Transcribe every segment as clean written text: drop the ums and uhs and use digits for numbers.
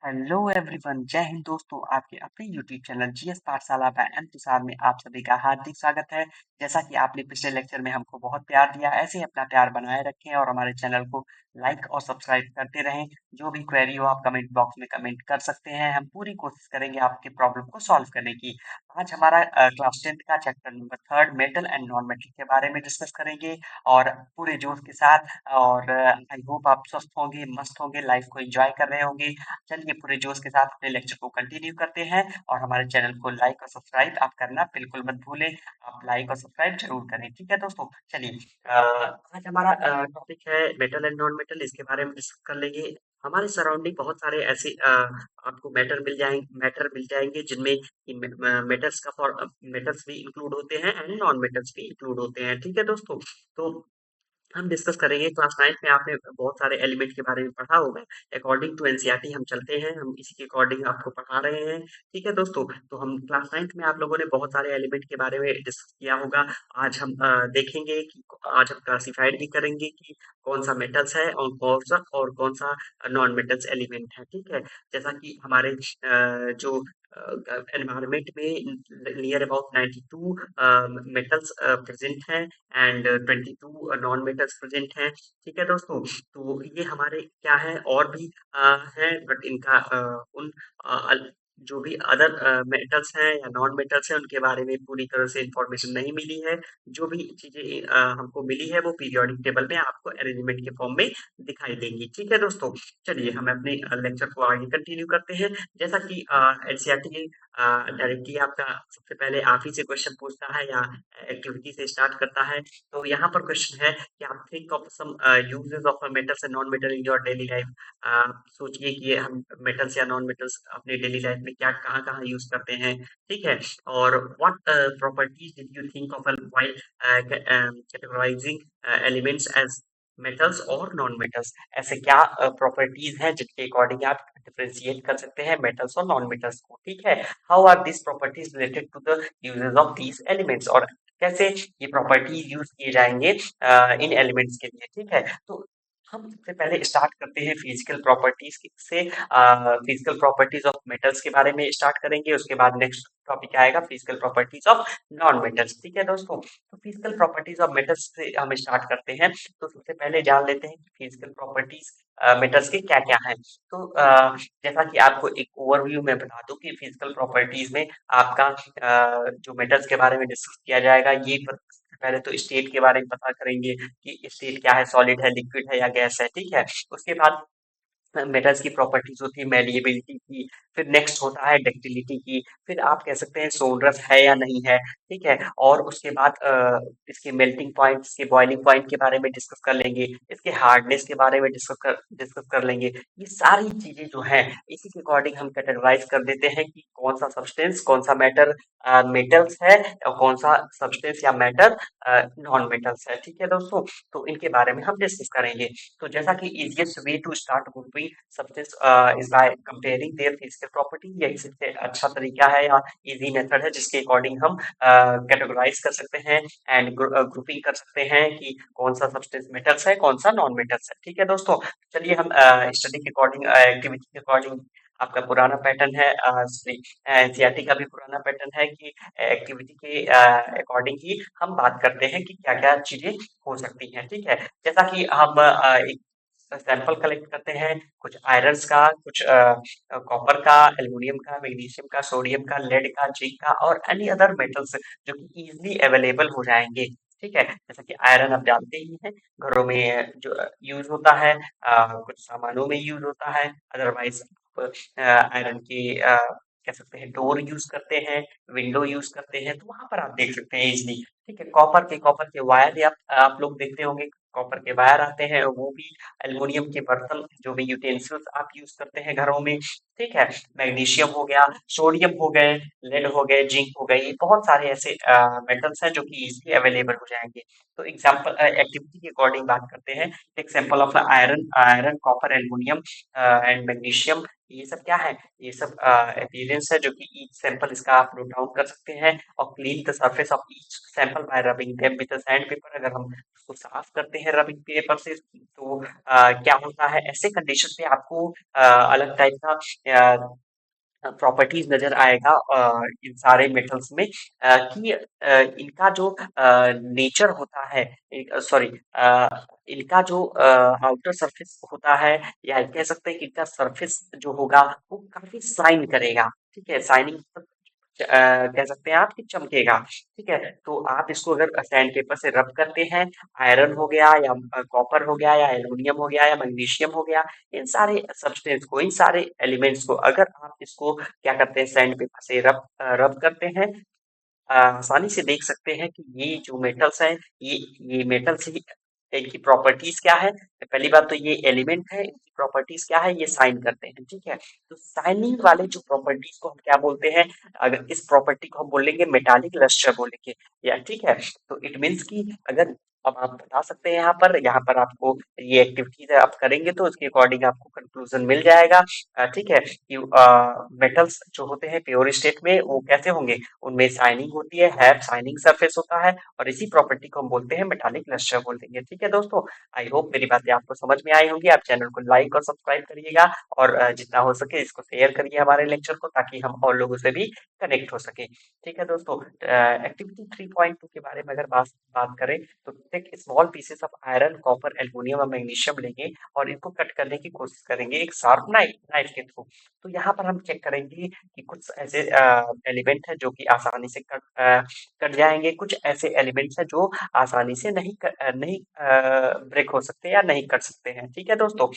Hello everyone, जय हिंद दोस्तों। आपके अपने यूट्यूब चैनल जीएस पाठशाला बाय एम तुषार में आप सभी का हार्दिक स्वागत है। जैसा कि आपने पिछले लेक्चर में हमको बहुत प्यार दिया, ऐसे ही अपना प्यार बनाए रखें और हमारे चैनल को लाइक और सब्सक्राइब करते रहें। जो भी क्वेरी हो आप कमेंट बॉक्स में कमेंट कर सकते हैं। हम पूरी कोशिश करेंगे आपके प्रॉब्लम को सॉल्व करने की। आज हमारा क्लास 10th का chapter number 3 metal and non metal के बारे में डिस्कस करेंगे और पूरे जोश के साथ। और आई होप आप स्वस्थ होंगे, मस्त होंगे, लाइफ को एंजॉय कर रहे होंगे। चलिए पूरे जोश के साथ अपने लेक्चर को कंटिन्यू करते हैं और हमारे चैनल को लाइक और सब्सक्राइब आप करना बिल्कुल मत भूलें। आप लाइक और सब्सक्राइब जरूर करें, ठीक है दोस्तों। चलिए आज हमारा टॉपिक है मेटल एंड नॉन मेटल, इसके बारे में डिस्कस कर लेंगे। हमारे सराउंडिंग बहुत सारे ऐसे आपको मैटर मिल जाएंगे जिनमें मेटल्स का मेटल्स भी इंक्लूड होते हैं एंड नॉन मेटल्स भी इंक्लूड होते हैं, ठीक है दोस्तों। तो हम डिस्कस करेंगे। क्लास 9th में आपने बहुत सारे एलिमेंट के बारे में पढ़ा होगा। अकॉर्डिंग टू एनसीईआरटी हम चलते हैं, हम इसी के अकॉर्डिंग आपको पढ़ा रहे हैं, ठीक है दोस्तों। तो हम क्लास 9th में आप लोगों ने बहुत सारे एलिमेंट के बारे में डिस्कस किया होगा। आज हम देखेंगे कि आज हम क्लासिफाइड भी करेंगे कि कौन सा मेटल्स है और कौन सा नॉन मेटल्स एलिमेंट है, ठीक है। जैसा कि हमारे जो एनवायरमेंट में नियर अबाउट 92 मेटल्स प्रेजेंट हैं एंड 22 नॉन मेटल्स प्रेजेंट हैं, ठीक है दोस्तों। तो ये हमारे क्या है, और भी हैं, बट इनका उन जो भी अदर मेटल्स हैं या नॉन मेटल्स हैं उनके बारे में पूरी तरह से इंफॉर्मेशन नहीं मिली है। जो भी चीजें हमको मिली है वो पीरियोडिक टेबल में आपको अरेंजमेंट के फॉर्म में दिखाई देंगी, ठीक है दोस्तों। चलिए हम अपने लेक्चर को आगे कंटिन्यू करते हैं। जैसा कि एनसीईआरटी डायरेक्टली आपका सबसे पहले आप ही से क्वेश्चन पूछता है या एक्टिविटी से स्टार्ट करता है। तो यहाँ पर क्वेश्चन है कि आप think of some uses of metals and non metal in your daily life. सोचिए कि ये हम मेटल्स या नॉन मेटल्स अपने डेली लाइफ में क्या कहाँ कहाँ यूज करते हैं, ठीक है। और what properties did you think of while categorizing elements as metals और नॉन मेटल्स। ऐसे क्या प्रॉपर्टीज हैं जिनके अकॉर्डिंग आप डिफरेंशिएट कर सकते हैं मेटल्स और नॉन मेटल्स को, ठीक है। How are this properties related to the uses of these elements, और कैसे ये प्रॉपर्टीज यूज किए जाएंगे इन एलिमेंट्स के लिए, ठीक है। तो हम सबसे पहले स्टार्ट करते हैं फिजिकल प्रॉपर्टीज से। फिजिकल प्रॉपर्टीज ऑफ मेटल्स के बारे में स्टार्ट करेंगे, उसके बाद नेक्स्ट टॉपिक आएगा physical properties of non metals, ठीक है दोस्तों। तो फिजिकल प्रॉपर्टीज ऑफ मेटल्स से हम स्टार्ट करते हैं। तो सबसे पहले जान लेते हैं कि फिजिकल प्रॉपर्टीज मेटल्स के क्या क्या है। तो जैसा कि आपको एक ओवरव्यू में बता दूं कि फिजिकल प्रॉपर्टीज में आपका जो मेटल्स के बारे में डिस्कस किया जाएगा, ये पहले तो स्टेट के बारे में पता करेंगे कि स्टेट क्या है, सॉलिड है, लिक्विड है या गैस है, ठीक है। उसके बाद मेटल्स की प्रॉपर्टीज होती है मेलिएबिलिटी की, फिर नेक्स्ट होता है डक्टिलिटी की, फिर आप कह सकते हैं सोनरस है या नहीं है, ठीक है। और उसके बाद इसके मेल्टिंग पॉइंट, इसके बॉइलिंग पॉइंट के बारे में डिस्कस कर लेंगे, इसके हार्डनेस के बारे में डिस्कस कर लेंगे। ये सारी चीजें जो हैं इसी के अकॉर्डिंग हम कैटेगराइज कर देते हैं कि कौन सा सब्सटेंस, कौन सा मैटर मेटल्स है और कौन सा सब्सटेंस या मैटर नॉन मेटल्स है, ठीक है दोस्तों। तो इनके बारे में हम डिस्कस करेंगे। तो जैसा कि easiest way to start grouping substance is by comparing their physical property, यही सबसे अच्छा तरीका है या इजी मेथड है जिसके अकॉर्डिंग हम कैटेगराइज कर सकते हैं एंड ग्रुपिंग कर सकते हैं कि कौन सा सब्सटेंस मेटल्स है, कौन सा नॉन मेटल्स है, ठीक है दोस्तों। चलिए हम स्टडी के अकॉर्डिंग, एक्टिविटी के अकॉर्डिंग, आपका पुराना पैटर्न है, एनसीईआरटी का भी पुराना पैटर्न है कि एक्टिविटी के अकॉर्डिंग ही हम बात करते हैं कि क्या क्या चीजें हो सकती हैं, ठीक है। जैसा कि हम एक सैंपल कलेक्ट करते हैं, कुछ आयरन्स का, कुछ कॉपर का, एल्युमिनियम का, मैग्नीशियम का, सोडियम का, लेड का, जिंक का और एनी अदर मेटल्स जो कि इजीली अवेलेबल हो जाएंगे, ठीक है। जैसा कि आयरन आप जानते ही हैं, घरों में जो यूज होता है, कुछ सामानों में यूज होता है, अदरवाइज आयरन के कह सकते हैं डोर यूज करते हैं, विंडो यूज करते हैं, तो वहां पर आप देख सकते हैं इजिली, ठीक है। कॉपर के वायर आप लोग देखते होंगे, कॉपर के वायर आते हैं, वो भी एल्युमिनियम के बर्तन, जो भी यूटेंसिल्स आप यूज करते हैं घरों में, ठीक है। मैग्नीशियम हो गया, सोडियम हो गए, लेड हो गए, जिंक हो गई, बहुत सारे ऐसे मेटल्स हैं जो कि इजीली अवेलेबल हो जाएंगे। तो एग्जांपल एक्टिविटी के अकॉर्डिंग बात करते हैं। Example of iron, copper, aluminium and magnesium, ये सब क्या है, ये सब अपीयरेंस है जो कि ईच सैंपल इसका आप नोट डाउन कर सकते हैं और clean the surface of each example bye rubbing them with sand paper, अगर हम उसको साफ करते हैं रबिंग पेपर से तो क्या होता है, ऐसे कंडीशन पे आपको अलग टाइप का प्रॉपर्टीज नजर आएगा इन सारे मेटल्स में, कि इनका जो नेचर होता है, सॉरी, इनका जो आउटर सरफेस होता है, या कह सकते हैं कि इनका सरफेस जो होगा वो काफी शाइन करेगा। ठीक है, शाइनिंग कह सकते हैं आप कि चमकेगा। ठीक है, तो आप इसको अगर सैंड पेपर से रब करते हैं, आयरन हो गया या कॉपर हो गया या एल्युमिनियम हो गया या मैग्नीशियम हो गया, इन सारे सब्सटेंस को, इन सारे एलिमेंट्स को अगर आप इसको क्या करते हैं, सैंड पेपर से रब करते हैं, आसानी से देख सकते हैं कि ये जो मेटल्स हैं, ये मेटल्स ही, इनकी प्रॉपर्टीज क्या है। पहली बात तो ये एलिमेंट है, इनकी प्रॉपर्टीज क्या है, ये साइन करते हैं। ठीक है, तो साइनिंग वाले जो प्रॉपर्टीज को हम क्या बोलते हैं, अगर इस प्रॉपर्टी को हम बोलेंगे मेटालिक लस्टर बोलेंगे, या ठीक है, तो इट मीन्स कि अगर, अब आप बता सकते हैं यहाँ पर आपको ये एक्टिविटीज आप करेंगे तो उसके अकॉर्डिंग आपको कंक्लूजन मिल जाएगा। ठीक है, कि मेटल्स जो होते हैं प्योर स्टेट में वो कैसे होंगे, उनमें शाइनिंग होती है, हैव शाइनिंग सरफेस होता है, और इसी प्रॉपर्टी को हम बोलते हैं मेटालिक लस्टर बोल देंगे। ठीक है दोस्तों, आई होप मेरी बातें आपको समझ में आई होंगी। आप चैनल को लाइक और सब्सक्राइब करिएगा, और जितना हो सके इसको शेयर करिए हमारे लेक्चर को, ताकि हम और लोगों से भी कनेक्ट हो सके। ठीक है दोस्तों, एक्टिविटी 3.2 के बारे में अगर बात बात करें तो take small pieces of iron, copper, aluminium और मैग्नीशियम लेंगे और इनको कट करने की कोशिश करेंगे एक शार्प नाइफ नाइफ के थ्रू। तो यहाँ पर हम चेक करेंगे कि कुछ ऐसे एलिमेंट है जो कि आसानी से कट जाएंगे, कुछ ऐसे एलिमेंट्स हैं जो आसानी से नहीं ब्रेक हो सकते या नहीं कट सकते हैं। ठीक है दोस्तों,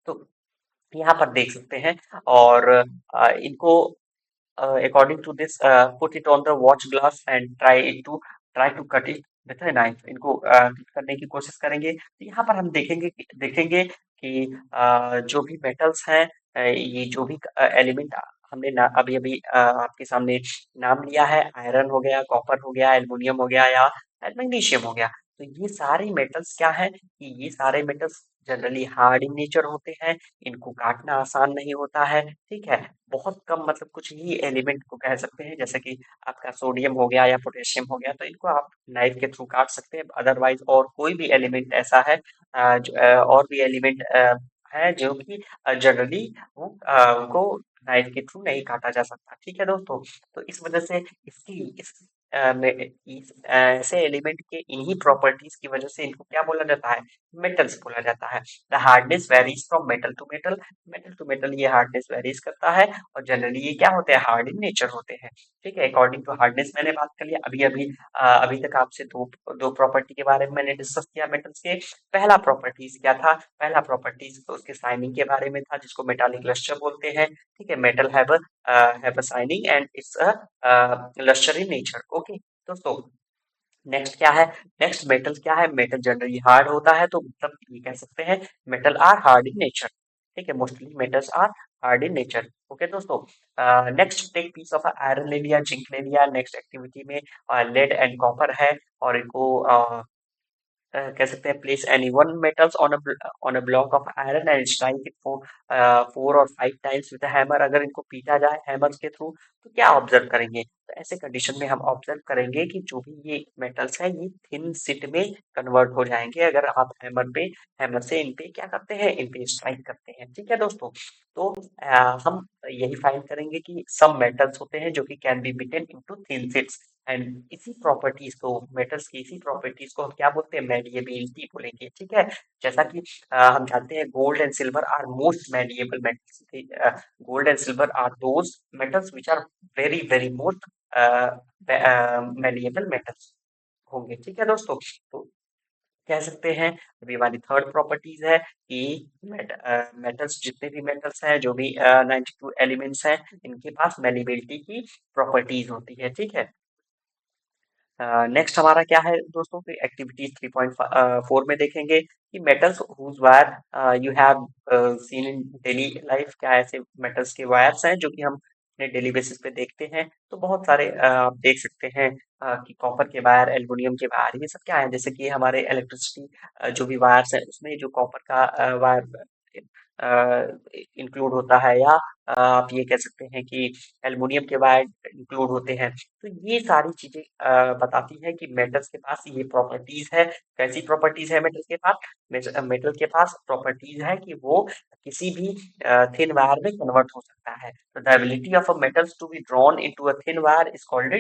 तो यहाँ पर देख सकते हैं, और इनको according to this, put it on the watch glass and try to cut it with a knife। इनको cut करने की कोशिश करेंगे। तो यहाँ पर हम देखेंगे कि जो भी मेटल्स हैं, ये जो भी एलिमेंट हमने ना अभी अभी आपके सामने नाम लिया है, आयरन हो गया, कॉपर हो गया, एल्युमिनियम हो गया, या मैग्नीशियम हो गया, तो ये सारे मेटल्स क्या है कि ये सारे metals generally hard in nature होते हैं, इनको काटना आसान नहीं होता है। ठीक है, बहुत कम, मतलब कुछ ही एलिमेंट को कह सकते हैं, जैसे कि आपका सोडियम हो गया या पोटेशियम हो गया, तो इनको आप नाइफ के थ्रू काट सकते हैं। अदरवाइज और कोई भी एलिमेंट ऐसा है, और भी एलिमेंट है जो कि जनरली उनको नाइफ के थ्रू नहीं काटा जा सकता। ठीक है दोस्तों, तो इस वजह से ऐसे एलिमेंट के इन्हीं प्रॉपर्टीज की वजह से इनको क्या बोला जाता है, मेटल्स बोला जाता है। The hardness varies from metal to metal, metal to metal ये हार्डनेस वेरीज करता है, और जनरली ये क्या होते हैं, हार्ड इन नेचर होते हैं। ठीक है, अकॉर्डिंग टू हार्डनेस मैंने बात कर लिया। अभी अभी अभी तक आपसे दो दो प्रॉपर्टी के बारे में मैंने डिस्कस किया मेटल्स के। पहला प्रॉपर्टीज क्या था, पहला प्रॉपर्टीज तो उसके साइनिंग के बारे में था, जिसको मेटालिक लस्टर बोलते हैं। ठीक है, metal have a shining and its lustre in nature. Okay दोस्तों, नेक्स्ट क्या है, नेक्स्ट मेटल क्या है, मेटल जनरली हार्ड होता है, तो मतलब ये कह सकते हैं metal are hard in nature. ठीक है, mostly metals are hard in nature. Okay दोस्तों, next take piece of iron ले लिया, जिंक ले लिया, नेक्स्ट एक्टिविटी में लेड एंड कॉपर है, और इनको कह सकते हैं place any one metals on a block of iron and strike it for 4 और 5 टाइम्स विद हैमर। अगर इनको पीटा जाए हैमर के थ्रू तो क्या ऑब्जर्व करेंगे, तो ऐसे कंडीशन में हम ऑब्जर्व करेंगे कि जो भी ये मेटल्स हैं ये थिन शीट में कन्वर्ट हो जाएंगे, अगर आप हैमर से इन पे क्या करते हैं, इन पे स्ट्राइक करते हैं। ठीक है दोस्तों, तो हम यही फाइंड करेंगे कि सब मेटल्स होते हैं जो कि can be bitten into thin sheets, and इसी प्रॉपर्टीज को, मेटल्स की इसी प्रॉपर्टीज को हम क्या बोलते हैं, मेडिएबिलिटी बोलेंगे। ठीक है, जैसा कि हम जानते हैं gold and silver are most malleable metals. Gold and silver are those metals which are very very most malleable metals होंगे। ठीक है दोस्तों, तो कह सकते हैं अभी हमारी थर्ड प्रॉपर्टीज है कि मेटल्स, जितने भी मेटल्स हैं, जो भी 92 एलिमेंट्स हैं, इनके पास मेलिबिलिटी की प्रॉपर्टीज होती है। ठीक है, नेक्स्ट हमारा क्या है दोस्तों, कि एक्टिविटी 3.4 में देखेंगे कि metals whose wire you have seen in daily life. क्या ऐसे मेटल्स के वायर्स हैं जो कि हम अपने डेली बेसिस पे देखते हैं, तो बहुत सारे आप देख सकते हैं कि कॉपर के वायर, एल्युमिनियम के वायर, ये सब क्या है, जैसे कि हमारे इलेक्ट्रिसिटी जो भी वायर्स है उसमें जो कॉपर का वायर इंक्लूड होता है, या आप ये कह सकते हैं कि एल्युमिनियम के वायर इंक्लूड होते हैं। तो ये सारी चीजें बताती है कि मेटल्स के पास ये प्रॉपर्टीज है। कैसी प्रॉपर्टीज है मेटल के पास? मेटल के पास प्रॉपर्टीज है कि वो किसी भी थिन वायर में कन्वर्ट हो सकता है। तो the ability of a metals to be drawn into a thin wire is called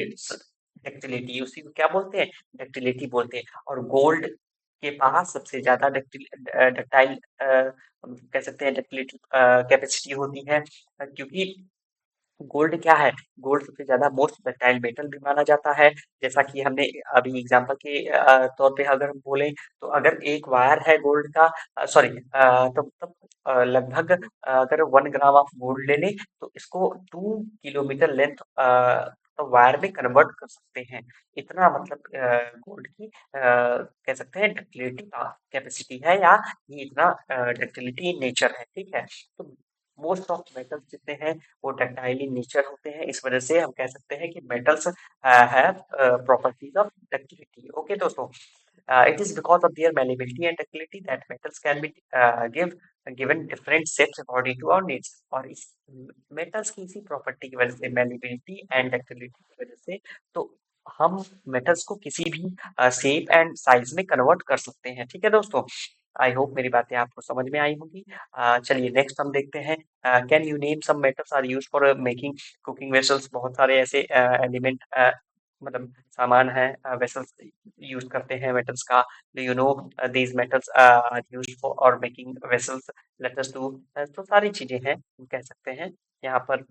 ductility. उसी को क्या बोलते हैं? डक्टिलिटी बोलते हैं। और गोल्ड के पास सबसे ज्यादा डक्टाइल कह सकते हैं डक्टिलिटी कैपेसिटी होती है, क्योंकि गोल्ड क्या है? गोल्ड सबसे ज्यादा मोस्ट डक्टाइल मेटल भी माना जाता है। जैसा कि हमने अभी एग्जांपल के तौर पे अगर हम बोले, तो अगर एक वायर है गोल्ड का, सॉरी, तब लगभग अगर 1 ग्राम ऑफ गोल्ड ले लें, तो इसको 2 किलोमीटर लेंथ वायर में कन्वर्ट कर सकते हैं। इतना मतलब गोल्ड की कह सकते हैं डक्टिलिटी कैपेसिटी है, या ये इतना डक्टिलिटी नेचर है। ठीक है, तो मोस्ट ऑफ मेटल्स जितने हैं वो डक्टाइल इन नेचर होते हैं। इस वजह से हम कह सकते हैं कि metals have properties of ductility. Okay दोस्तों, it is because of their malleability and ductility that metals can be given different shapes according to our needs। और इस मेटल्स की इसी प्रॉपर्टी की वजह से, malleability एंड डक्टिलिटी की वजह से, तो हम मेटल्स को किसी भी शेप एंड साइज में कन्वर्ट कर सकते हैं। ठीक है दोस्तों, आई होप मेरी बातें आपको समझ में आई होंगी। चलिए नेक्स्ट हम देखते हैं, can you name some metals are use for making cooking vessels. बहुत सारे ऐसे एलिमेंट मतलब सामान है, वेसल्स यूज करते हैं मेटल्स का। Do you know these metals are used for और making vessels? Let us do. तो सारी चीजें हैं, हम कह सकते हैं। यहाँ पर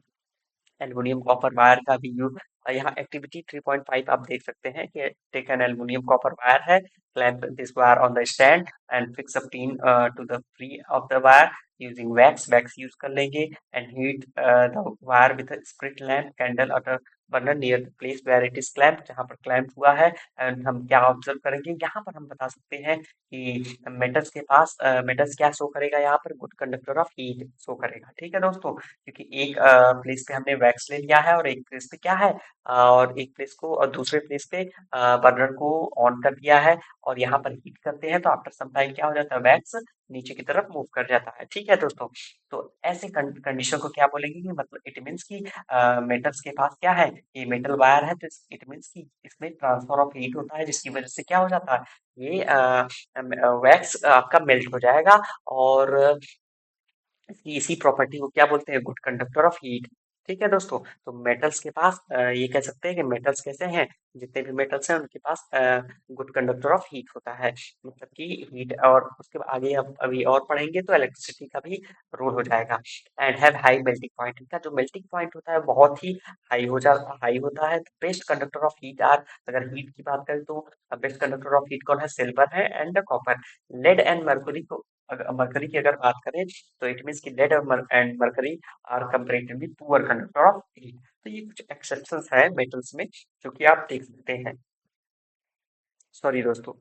एल्युमिनियम कॉपर वायर का भी यूज, यहाँ एक्टिविटी 3.5 आप देख सकते हैं कि take an aluminium copper wire है, clamp this wire on the stand and fix a pin to the free of the wire using wax. Wax use कर लेंगे and heat the wire with spirit lamp candle at burner near the place where it is clamp, जहाँ पर clamp हुआ है। And हम क्या observe करेंगे यहाँ पर? हम बता सकते हैं कि मेटल्स के पास मेटल्स क्या शो करेगा यहाँ पर? Good conductor of heat show करेगा। ठीक है दोस्तों, क्योंकि एक प्लेस पे हमने वैक्स ले लिया है, और एक प्लेस पे क्या है, और एक प्लेस को और दूसरे प्लेस पे बर्नर को ऑन कर दिया है, और यहाँ पर हीट करते हैं, तो आफ्टर सम टाइम क्या हो जाता है? वैक्स नीचे की तरफ मूव कर जाता है। ठीक है दोस्तों, तो ऐसे कंडीशन को क्या बोलेंगे कि मतलब इट मीन्स कि मेटल्स के पास क्या है, ये मेटल वायर है, तो इट मीन्स कि इसमें ट्रांसफर ऑफ हीट होता है, जिसकी वजह से क्या हो जाता है? ये वैक्स आपका मेल्ट हो जाएगा, और इसकी इसी प्रॉपर्टी को क्या बोलते हैं? Good conductor of heat. ठीक है दोस्तों, तो मेटल्स के पास ये कह सकते हैं कि मेटल्स कैसे हैं, जितने भी मेटल्स हैं उनके पास गुड कंडक्टर ऑफ हीट होता है, मतलब कि हीट। और उसके आगे अब अभी और पढ़ेंगे तो इलेक्ट्रिसिटी का भी रोल हो जाएगा। And have high melting point, इनका जो मेल्टिंग पॉइंट होता है बहुत ही हाई होता है। Best conductor of heat are, अगर हीट की बात करें तो बेस्ट कंडक्टर ऑफ हीट कौन है? सिल्वर है and copper. Lead and mercury को, मरकरी की अगर बात करें, तो इट मीन्स कि lead and mercury are comparatively poor conductor of heat. तो ये कुछ एक्सेप्शंस है मेटल्स में, जो कि आप देख सकते हैं। सॉरी दोस्तों,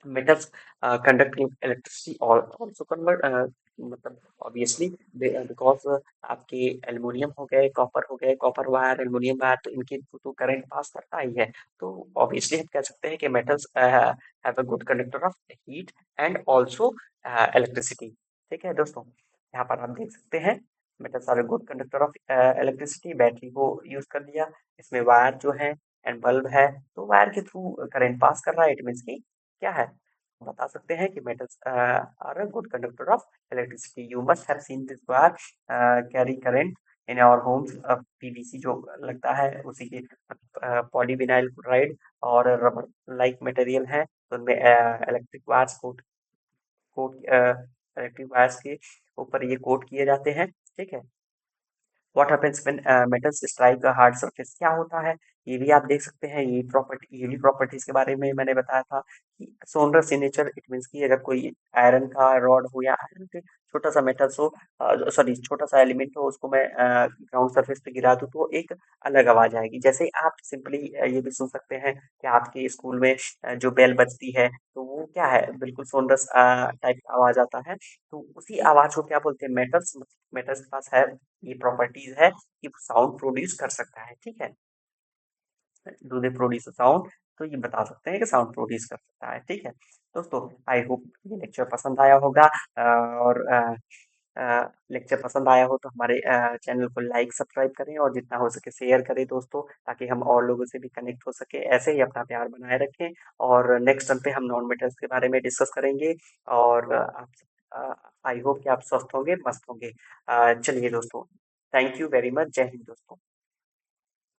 metals conduct electricity or also convert, मतलब ऑब्वियसली बिकॉज आपके एल्युमिनियम हो गए, कॉपर हो गए, कॉपर वायर, एल्युमिनियम वायर, तो इनके थ्रू तो करंट पास करता ही है। तो ऑब्वियसली हम कह सकते हैं कि metals have a good conductor of heat and also electricity. ठीक है दोस्तों, यहाँ पर आप देख सकते हैं metals are good conductor of electricity. Battery को यूज कर लिया, इसमें वायर जो है एंड बल्ब है, तो वायर के थ्रू करंट पास कर रहा है। इट मीन्स की क्या है? बता सकते हैं कि metals are a good conductor of electricity। You must have seen this bar carry current in our homes। PVC जो लगता है उसी के पॉलीविनाइल क्लोराइड और रबर लाइक मटेरियल है, तो उनमें electric wires coat coat electric wires के ऊपर ये कोट किए जाते हैं। ठीक है, what happens when metals strike a hard surface, क्या होता है? ये भी आप देख सकते हैं। ये भी प्रॉपर्टीज के बारे में मैंने बताया था कि sonorous in nature, it means कि अगर कोई आयरन का रॉड हो या आयरन के छोटा सा मेटल्स हो, सॉरी छोटा सा एलिमेंट हो, उसको मैं ग्राउंड सरफेस पे गिरा दूं, तो एक अलग आवाज आएगी। जैसे आप सिंपली ये भी सुन सकते हैं कि आपके स्कूल में जो बेल बजती है, तो वो क्या है? बिल्कुल सोनरस टाइप का आवाज आता है। तो उसी आवाज को क्या बोलते हैं? मेटल्स। मेटल्स के पास है ये प्रॉपर्टीज है कि साउंड प्रोड्यूस कर सकता है। ठीक है, डू दे प्रोड्यूस साउंड? तो ये बता सकते हैं कि साउंड प्रोड्यूस कर सकता है। ठीक है दोस्तों, आई होप ये लेक्चर पसंद आया होगा। और लेक्चर पसंद आया हो तो हमारे चैनल को लाइक सब्सक्राइब करें और जितना हो सके शेयर करें दोस्तों, ताकि हम और लोगों से भी कनेक्ट हो सके। ऐसे ही अपना प्यार बनाए रखें और नेक्स्ट टाइम पे हम नॉन मेटल्स के बारे में डिस्कस करेंगे। और आई होप कि आप स्वस्थ होंगे, मस्त होंगे। चलिए दोस्तों, थैंक यू वेरी मच। जय हिंद दोस्तों।